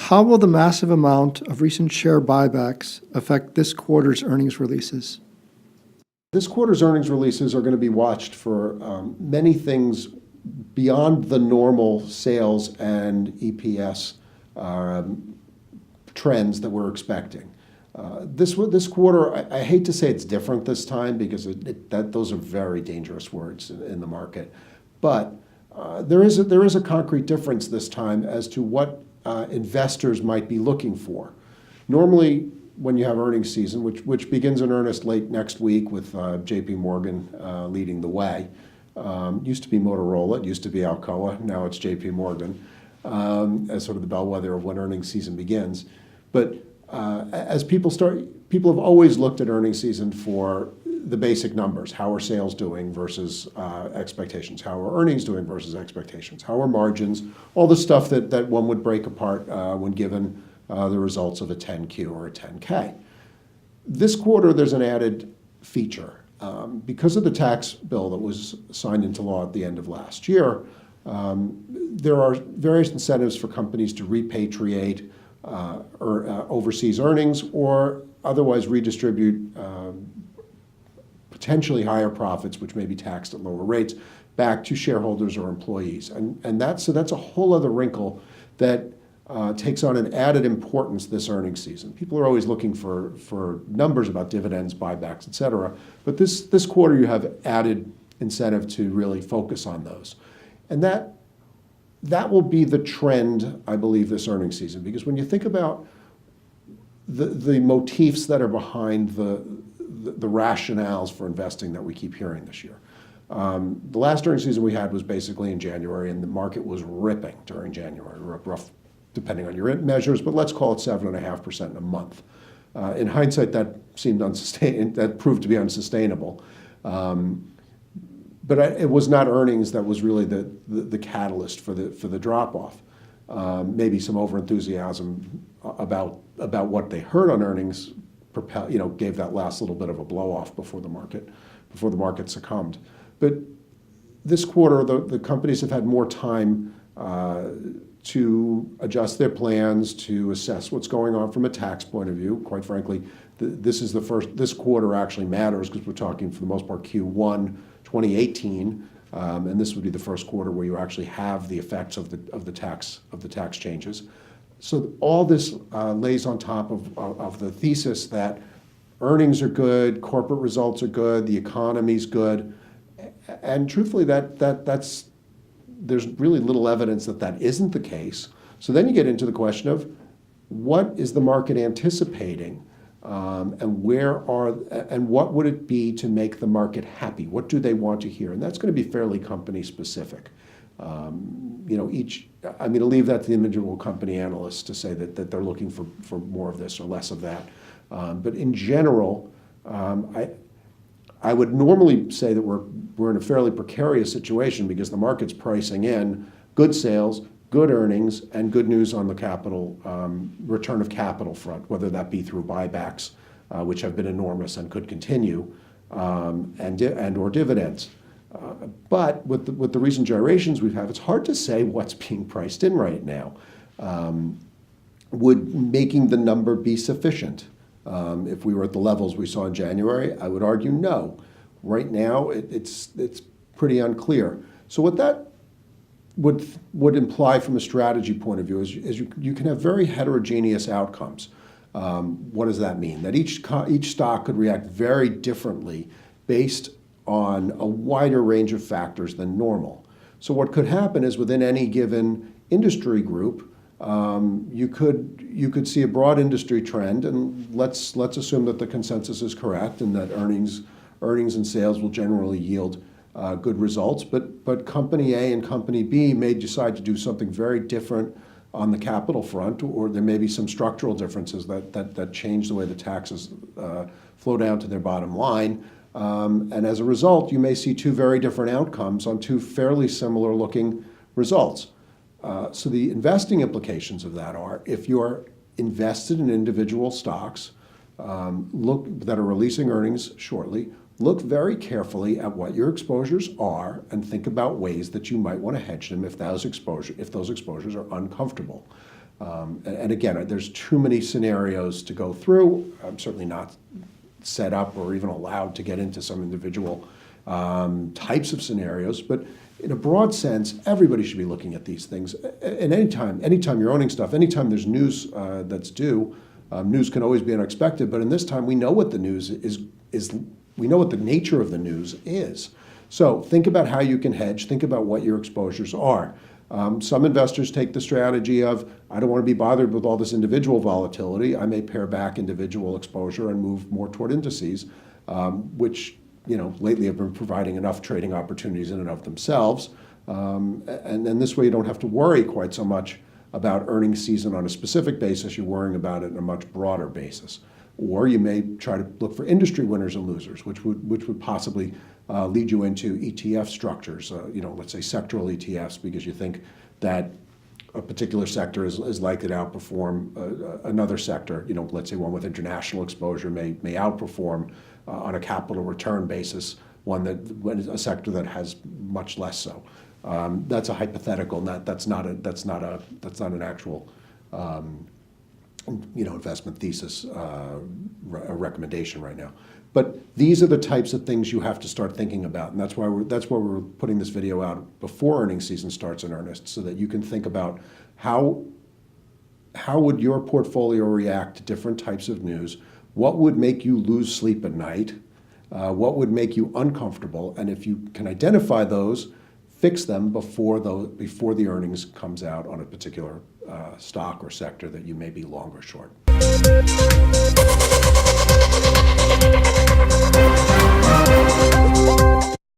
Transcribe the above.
How will the massive amount of recent share buybacks affect this quarter's earnings releases? This quarter's earnings releases are going to be watched for many things beyond the normal sales and EPS trends that we're expecting. This quarter, I hate to say it's different this time because those are very dangerous words in the market, but there is a concrete difference this time as to what investors might be looking for. Normally, when you have earnings season, which begins in earnest late next week with J.P. Morgan leading the way. Used to be Motorola, it used to be Alcoa, now it's J.P. Morgan as sort of the bellwether of when earnings season begins. But as people have always looked at earnings season for the basic numbers. How are sales doing versus expectations? How are earnings doing versus expectations? How are margins? All the stuff that one would break apart when given the results of a 10Q or a 10K. This quarter, there's an added feature. Because of the tax bill that was signed into law at the end of last year, there are various incentives for companies to repatriate overseas earnings or otherwise redistribute potentially higher profits, which may be taxed at lower rates, back to shareholders or employees. And that's a whole other wrinkle that takes on an added importance this earnings season. People are always looking for numbers about dividends, buybacks, et cetera. But this quarter, you have added incentive to really focus on those. And that will be the trend, I believe, this earnings season. Because when you think about the motifs that are behind the rationales for investing that we keep hearing this year. The last earnings season we had was basically in January, and the market was ripping during January. We're up rough, depending on your measures, but let's call it 7.5% in a month. In hindsight, that seemed that proved to be unsustainable. But it was not earnings that was really the catalyst for the drop off. Maybe some overenthusiasm about what they heard on earnings, gave that last little bit of a blow off before the market succumbed. But this quarter, the companies have had more time to adjust their plans, to assess what's going on from a tax point of view. Quite frankly, this quarter actually matters because we're talking for the most part Q1 2018, and this would be the first quarter where you actually have the effects of the tax changes. So all this lays on top of the thesis that earnings are good, corporate results are good, the economy's good, and truthfully, there's really little evidence that isn't the case. So then you get into the question of what is the market anticipating, and what would it be to make the market happy? What do they want to hear? And that's going to be fairly company specific. I'm going to leave that to the individual company analysts to say that they're looking for more of this or less of that. But in general, I would normally say that we're in a fairly precarious situation because the market's pricing in good sales, good earnings, and good news on the capital return of capital front, whether that be through buybacks, which have been enormous and could continue, and or dividends. But with the recent gyrations we've had, it's hard to say what's being priced in right now. Would making the number be sufficient? If we were at the levels we saw in January, I would argue no. Right now, it's pretty unclear. So what that would imply from a strategy point of view is you can have very heterogeneous outcomes. What does that mean? That each stock could react very differently based on a wider range of factors than normal. So what could happen is within any given industry group, you could see a broad industry trend, and let's assume that the consensus is correct and that earnings and sales will generally yield good results. But company A and company B may decide to do something very different on the capital front, or there may be some structural differences that change the way the taxes flow down to their bottom line. And as a result, you may see two very different outcomes on two fairly similar looking results. So the investing implications of that are, if you're invested in individual stocks that are releasing earnings shortly, look very carefully at what your exposures are and think about ways that you might want to hedge them if those exposures are uncomfortable. And again, there's too many scenarios to go through. I'm certainly not set up or even allowed to get into some individual types of scenarios, but in a broad sense, everybody should be looking at these things. And anytime you're owning stuff, anytime there's news that's due, news can always be unexpected, but in this time, we know what the news is we know what the nature of the news is. So think about how you can hedge, think about what your exposures are. Some investors take the strategy of, I don't want to be bothered with all this individual volatility. I may pare back individual exposure and move more toward indices, which lately have been providing enough trading opportunities in and of themselves. And then this way you don't have to worry quite so much about earnings season on a specific basis. You're worrying about it on a much broader basis. Or you may try to look for industry winners and losers, which would possibly lead you into ETF structures, let's say sectoral ETFs, because you think that a particular sector is likely to outperform another sector. Let's say one with international exposure may outperform on a capital return basis a sector that has much less so. That's a hypothetical. That's not an actual investment thesis, a recommendation right now. But these are the types of things you have to start thinking about, and that's why we're putting this video out before earnings season starts in earnest, so that you can think about how would your portfolio react to different types of news, what would make you lose sleep at night, what would make you uncomfortable, and if you can identify those, fix them before the earnings comes out on a particular stock or sector that you may be long or short.